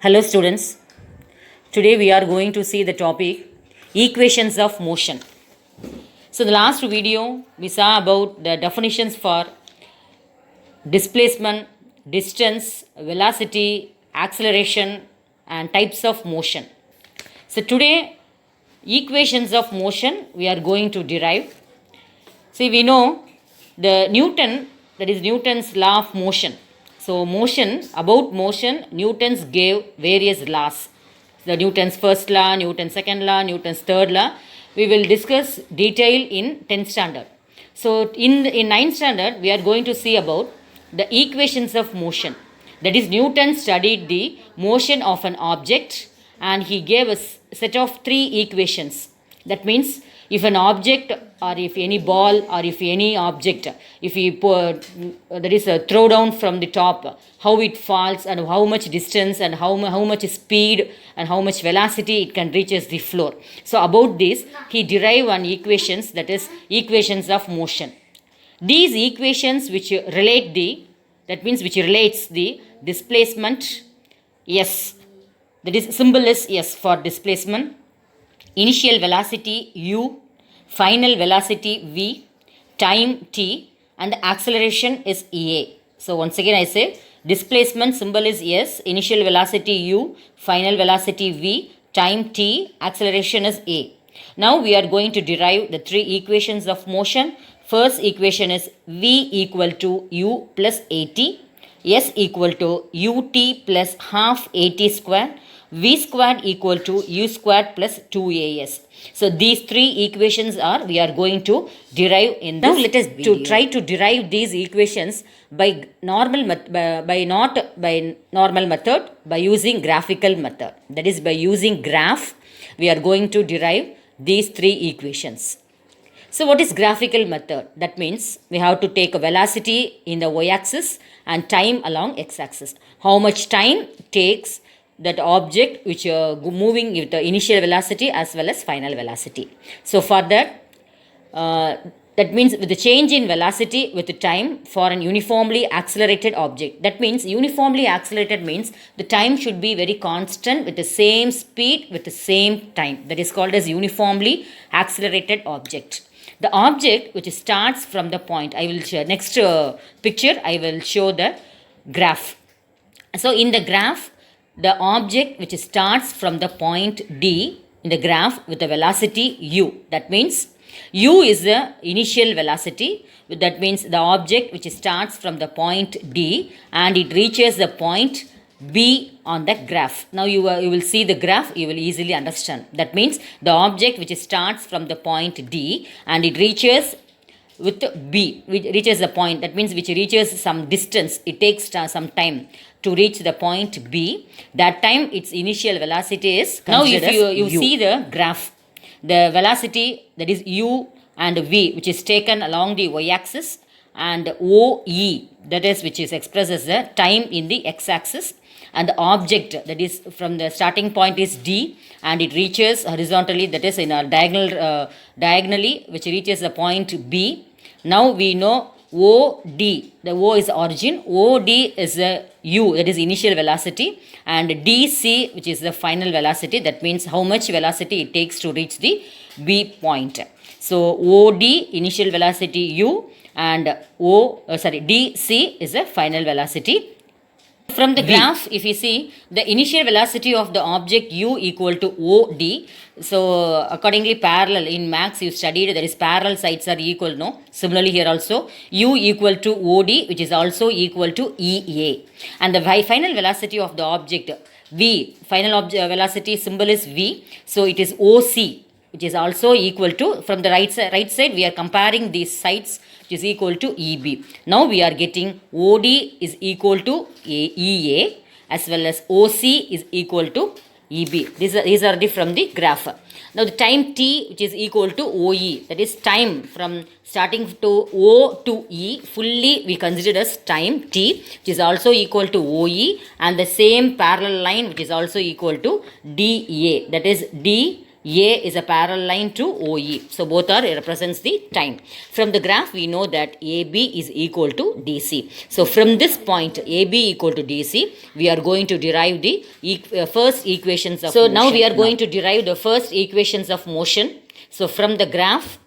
Hello students, today we are going to see the topic equations of motion. So the last video we saw about the definitions for displacement, distance, velocity, acceleration and types of motion. So today equations of motion we are going to derive. See, we know the Newton, that is Newton's law of motion. So about motion, Newton's gave various laws. The Newton's first law, Newton's second law, Newton's third law. We will discuss detail in 10th standard. So in 9th standard, we are going to see about the equations of motion. That is, Newton studied the motion of an object and he gave a set of 3 equations. That means if an object or if any ball or if any object, if we throw down from the top, how it falls and how much distance and how much speed and how much velocity it can reaches the floor. So about this he derived one equations, that is equations of motion. These equations which relates the displacement S, that is symbol is S for displacement, initial velocity u, final velocity v, time t, and acceleration is a. So once again I say displacement symbol is s, initial velocity u, final velocity v, time t, acceleration is a. Now we are going to derive the 3 equations of motion. First equation is v equal to u plus at, s equal to ut plus half at square, v squared equal to u squared plus 2as. So these 3 equations we are going to derive in this. Now let us try to derive these equations by normal method, by using graphical method. That is, by using graph we are going to derive these 3 equations. So what is graphical method? That means we have to take a velocity in the y-axis and time along x-axis. How much time takes that object which moving with the initial velocity as well as final velocity. So for that, that means with the change in velocity with the time for an uniformly accelerated object. That means uniformly accelerated means the time should be very constant with the same speed with the same time. That is called as uniformly accelerated object. The object which starts from the point, I will show next picture, I will show the graph. So in the graph, the object which starts from the point D in the graph with the velocity u. That means u is the initial velocity. That means the object which starts from the point D and it reaches the point B on the graph. Now you will see the graph, you will easily understand. That means the object which starts from the point D and it reaches with B, which reaches the point, that means which reaches some distance, it takes some time to reach the point B. That time its initial velocity is considered. Now if you see the graph, the velocity, that is u and v, which is taken along the y-axis, and OE, that is which is expressed as the time in the x-axis, and the object, that is from the starting point is D and it reaches horizontally, that is in a diagonally, which reaches the point B. Now we know OD, the O is origin, OD is the U, that is initial velocity, and DC, which is the final velocity, that means how much velocity it takes to reach the B point. So OD, initial velocity U, and DC is the final velocity. From the graph, if you see, the initial velocity of the object u equal to OD. So accordingly parallel, in maths you studied there is parallel sides are equal, no? Similarly here also u equal to OD, which is also equal to EA. And the final velocity of the object V, final velocity symbol is V. So it is OC, which is also equal to, from the right side we are comparing these sides, which is equal to EB. Now we are getting OD is equal to EA as well as OC is equal to EB. These are from the graph. Now the time t, which is equal to OE, that is time from starting to O to E, fully we consider as time t, which is also equal to OE, and the same parallel line which is also equal to DA, that is D A is a parallel line to OE. So both are represents the time. From the graph we know that AB is equal to DC. So from this point AB equal to DC, we are going to derive the first equations of motion. Now we are going to derive the first equations of motion. So from the graph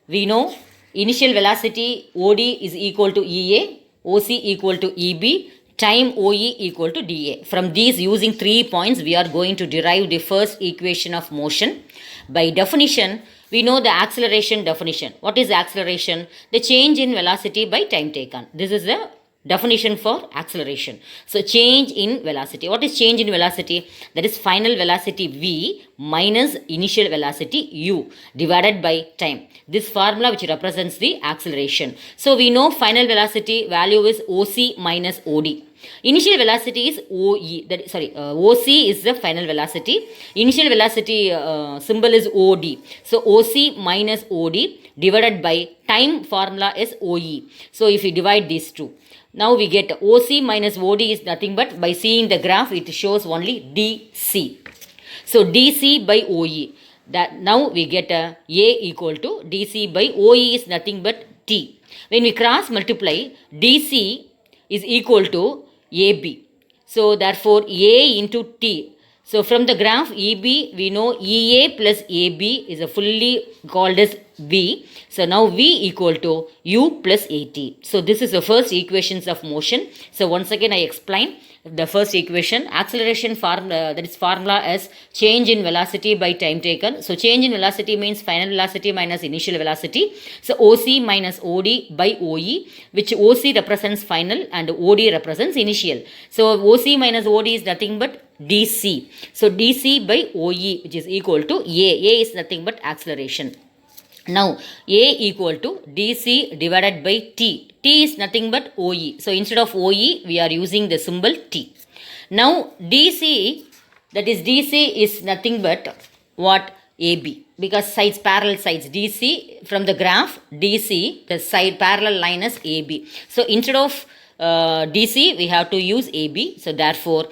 we know initial velocity OD is equal to EA, OC equal to EB, time OE equal to dA. From these, using 3 points, we are going to derive the first equation of motion. By definition, we know the acceleration definition. What is acceleration? The change in velocity by time taken. This is the definition for acceleration. So change in velocity. What is change in velocity? That is final velocity V minus initial velocity U divided by time. This formula which represents the acceleration. So we know final velocity value is OC minus OD. Initial velocity is OE. OC is the final velocity. Initial velocity symbol is OD. So OC minus OD divided by time formula is OE. So if you divide these two, now we get OC minus OD is nothing but, by seeing the graph, it shows only DC. So DC by OE. That now we get A equal to DC by OE is nothing but T. When we cross multiply, DC is equal to AB. So therefore A into T. So from the graph EB, we know EA plus AB is a fully called as V. So now V equal to U plus AT. So this is the first equations of motion. So once again I explain the first equation. Acceleration that is formula as change in velocity by time taken. So change in velocity means final velocity minus initial velocity. So OC minus OD by OE, which OC represents final and OD represents initial. So OC minus OD is nothing but DC. So DC by OE, which is equal to A. A is nothing but acceleration. Now A equal to DC divided by T. T is nothing but OE. So instead of OE, we are using the symbol T. Now DC, that is DC is nothing but what? AB. Because sides, parallel sides. DC from the graph, DC, the side parallel line is AB. So instead of DC, we have to use AB. So therefore,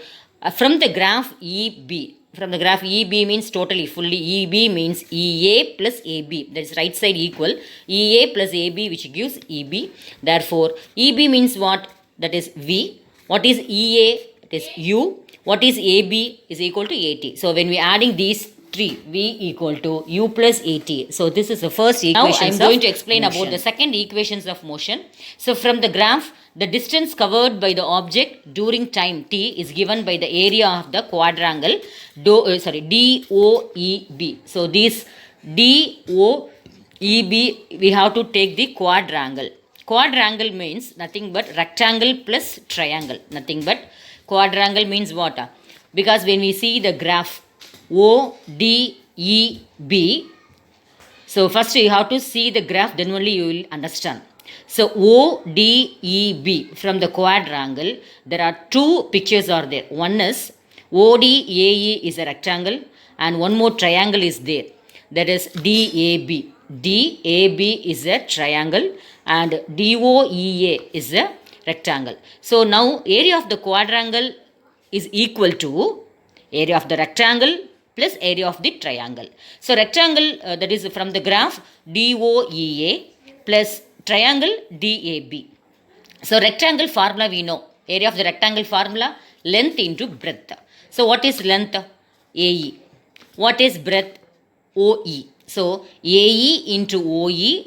from the graph EB, from the graph EB means totally, fully, EB means EA plus AB. That is right side equal. EA plus AB, which gives EB. Therefore, EB means what? That is V. What is EA? It is U. What is AB? Is equal to AT. So when we are adding these three, V equal to U plus AT. So this is the first equation. Now I am going to explain motion. About the second equations of motion. So from the graph, the distance covered by the object during time t is given by the area of the quadrangle DOEB. So this DOEB, we have to take the quadrangle. Quadrangle means nothing but rectangle plus triangle. Nothing but quadrangle means what? Because when we see the graph ODEB, so first you have to see the graph, then only you will understand. So ODEB, from the quadrangle, there are two pictures are there. One is ODAE is a rectangle and one more triangle is there. That is DAB. DAB is a triangle and DOEA is a rectangle. So now area of the quadrangle is equal to area of the rectangle plus area of the triangle. So rectangle, that is from the graph DOEA plus triangle DAB. So rectangle formula we know. Area of the rectangle formula, length into breadth. So what is length? AE. What is breadth? OE. So AE into OE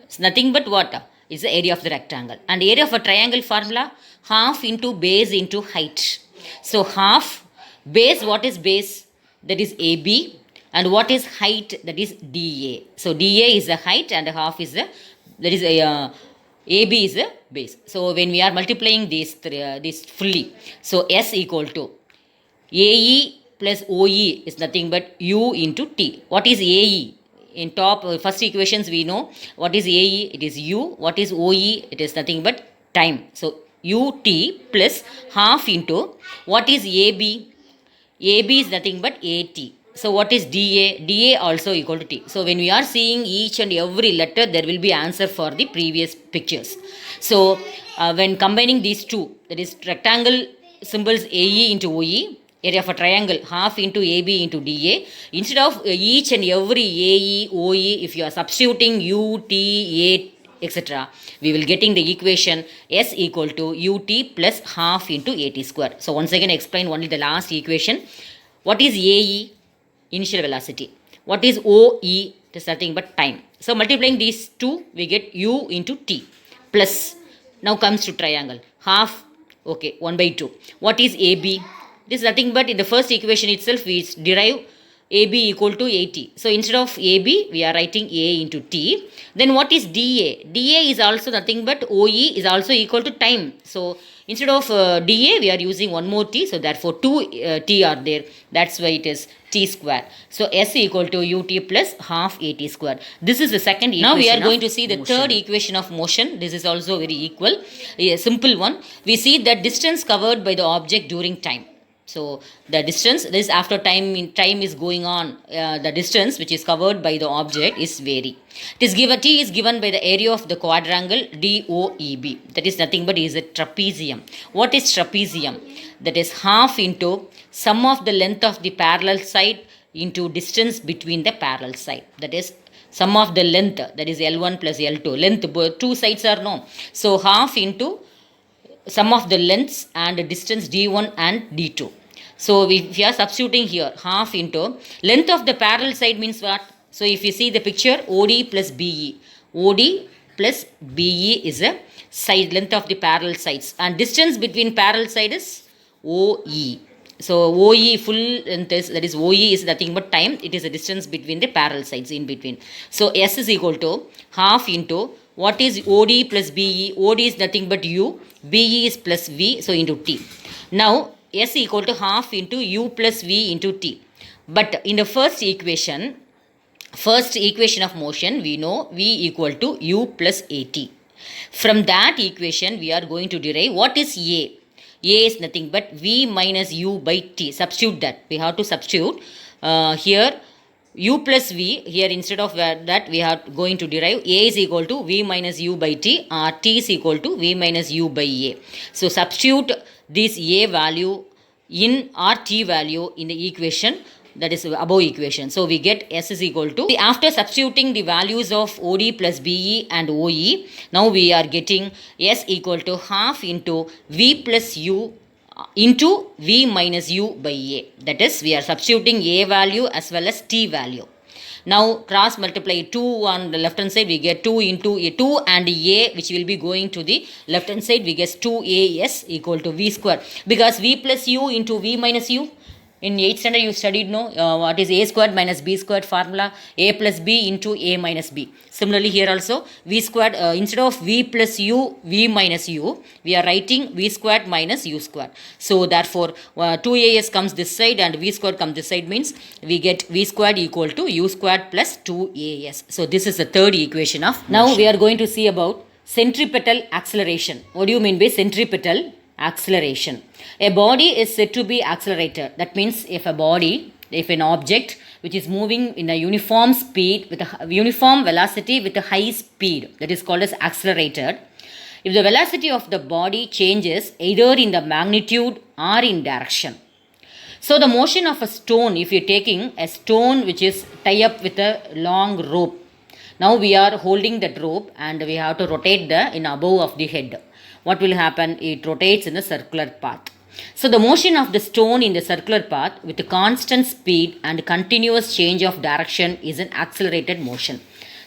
is nothing but what? Is the area of the rectangle. And area of a triangle formula, half into base into height. So half base, what is base? That is AB. And what is height? That is DA. So DA is the height and half is the, that is AB is the base. So when we are multiplying these fully, so S equal to AE plus OE is nothing but U into T. What is AE? In top first equations we know what is AE, it is U. What is OE? It is nothing but time. So UT plus half into what is AB? AB is nothing but AT. So what is DA? DA also equal to T. So when we are seeing each and every letter, there will be answer for the previous pictures. So when combining these two, that is rectangle symbols AE into OE, area of a triangle, half into AB into DA. Instead of each and every AE, OE, if you are substituting U, T, A, etc., we will getting the equation S equal to UT plus half into AT square. So once again explain only the last equation. What is AE? Initial velocity. What is OE? It is nothing but time. So multiplying these two, we get U into T plus, now comes to triangle, half, okay, 1 by 2. What is AB? This is nothing but in the first equation itself we derive AB equal to AT. So instead of AB, we are writing A into T. Then what is DA? DA is also nothing but OE is also equal to time. So instead of DA, we are using one more T. So therefore 2 T are there. That's why it is T square. So S equal to UT plus half AT square. This is the second equation. Now we are going to see the third equation of motion. This is also very equal. A simple one. We see the distance covered by the object during time. So the distance, this after time is going on, the distance which is covered by the object is vary. It is given, T is given by the area of the quadrangle DOEB. That is nothing but is a trapezium. What is trapezium? That is half into sum of the length of the parallel side into distance between the parallel side. That is sum of the length, that is L1 plus L2. Length, two sides are known. So half into sum of the lengths and distance D1 and D2. So if you are substituting here half into length of the parallel side means what? So if you see the picture, OD plus BE. OD plus BE is a side length of the parallel sides, and distance between parallel side is OE. So OE full length is, that is OE is nothing but time. It is a distance between the parallel sides in between. So S is equal to half into what is OD plus BE? OD is nothing but U, BE is plus V, so into T. Now S equal to half into U plus V into T. But in the first equation of motion, we know V equal to U plus AT. From that equation, we are going to derive what is A. A is nothing but V minus U by T. Substitute that. We have to substitute here U plus V. Here instead of that we are going to derive A is equal to V minus U by T, or T is equal to V minus U by A. So substitute this A value in or T value in the equation, that is above equation. So we get S is equal to, after substituting the values of OD plus BE and OE, now we are getting S equal to half into V plus U into V minus U by A. That is, we are substituting A value as well as T value. Now cross multiply 2 on the left hand side, we get 2 into A, 2 and A which will be going to the left hand side, we get 2AS equal to V square, because V plus U into V minus U. In 8th standard you studied, no, what is A squared minus B squared formula, A plus B into A minus B. Similarly here also V squared, instead of V plus U, V minus U, we are writing V squared minus U squared. So therefore 2AS comes this side and V squared comes this side, means we get V squared equal to U squared plus 2AS. So this is the third equation of motion. Now we are going to see about centripetal acceleration. What do you mean by centripetal acceleration? A body is said to be accelerated. That means if an object which is moving in a uniform speed with a uniform velocity with a high speed, that is called as accelerated. If the velocity of the body changes either in the magnitude or in direction. So the motion of a stone, if you're taking a stone which is tied up with a long rope. Now we are holding that rope and we have to rotate in above of the head. What will happen? It rotates in the circular path. So the motion of the stone in the circular path with a constant speed and continuous change of direction is an accelerated motion.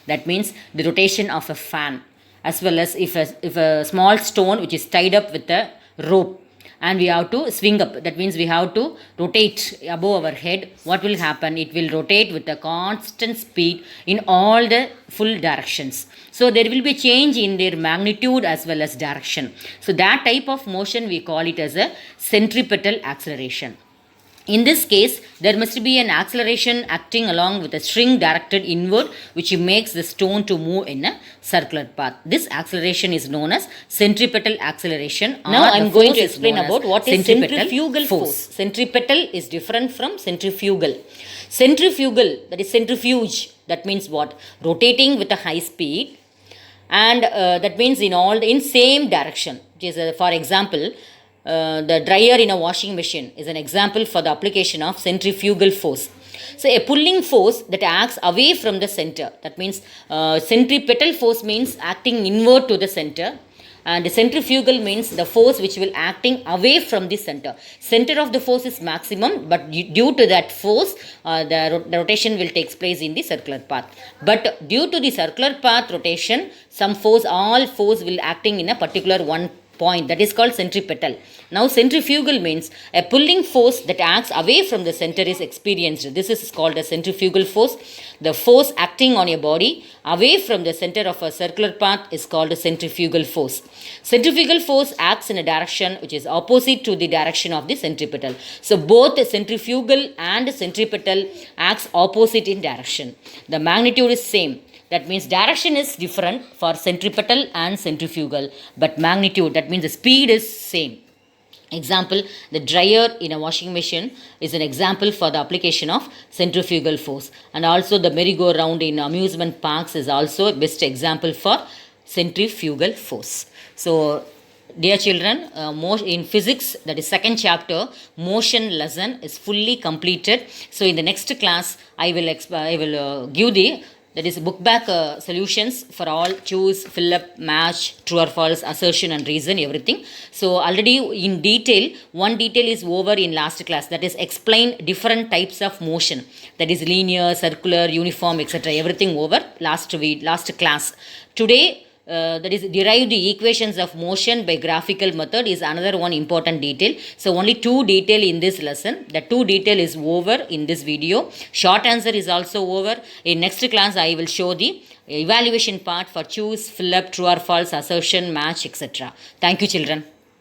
That means the rotation of a fan, as well as if a small stone which is tied up with a rope and we have to swing up, that means we have to rotate above our head. What will happen? It will rotate with a constant speed in all the full directions. So there will be change in their magnitude as well as direction. So that type of motion we call it as a centripetal acceleration. In this case, there must be an acceleration acting along with a string directed inward, which makes the stone to move in a circular path. This acceleration is known as centripetal acceleration. Now I am going to explain about what is centrifugal force. Centripetal is different from centrifugal. Centrifugal, that is centrifuge, that means what? Rotating with a high speed, and that means in same direction. Which is, for example, the dryer in a washing machine is an example for the application of centrifugal force. So a pulling force that acts away from the center. That means centripetal force means acting inward to the center, and the centrifugal means the force which will acting away from the center of the force is maximum, but due to that force the rotation will take place in the circular path. But due to the circular path rotation, some force, all force will acting in a particular one point, that is called centripetal. Now centrifugal means a pulling force that acts away from the center is experienced. This is called a centrifugal force. The force acting on a body away from the center of a circular path is called a centrifugal force. Centrifugal force acts in a direction which is opposite to the direction of the centripetal. So both the centrifugal and centripetal acts opposite in direction. The magnitude is same. That means direction is different for centripetal and centrifugal, but magnitude, that means the speed is same. Example, the dryer in a washing machine is an example for the application of centrifugal force. And also the merry-go-round in amusement parks is also a best example for centrifugal force. So, dear children, in physics, that is second chapter, motion lesson is fully completed. So in the next class, I will give the, that is book back solutions for all: choose, fill up, match, true or false, assertion and reason, everything. So already in detail, one detail is over in last class, that is explain different types of motion, that is linear, circular, uniform, etc. Everything over last class. Today that is derive the equations of motion by graphical method is another one important detail. So only two detail in this lesson. The two detail is over in this video. Short answer is also over. In next class I will show the evaluation part for choose, fill up, true or false, assertion, match, etc. Thank you children.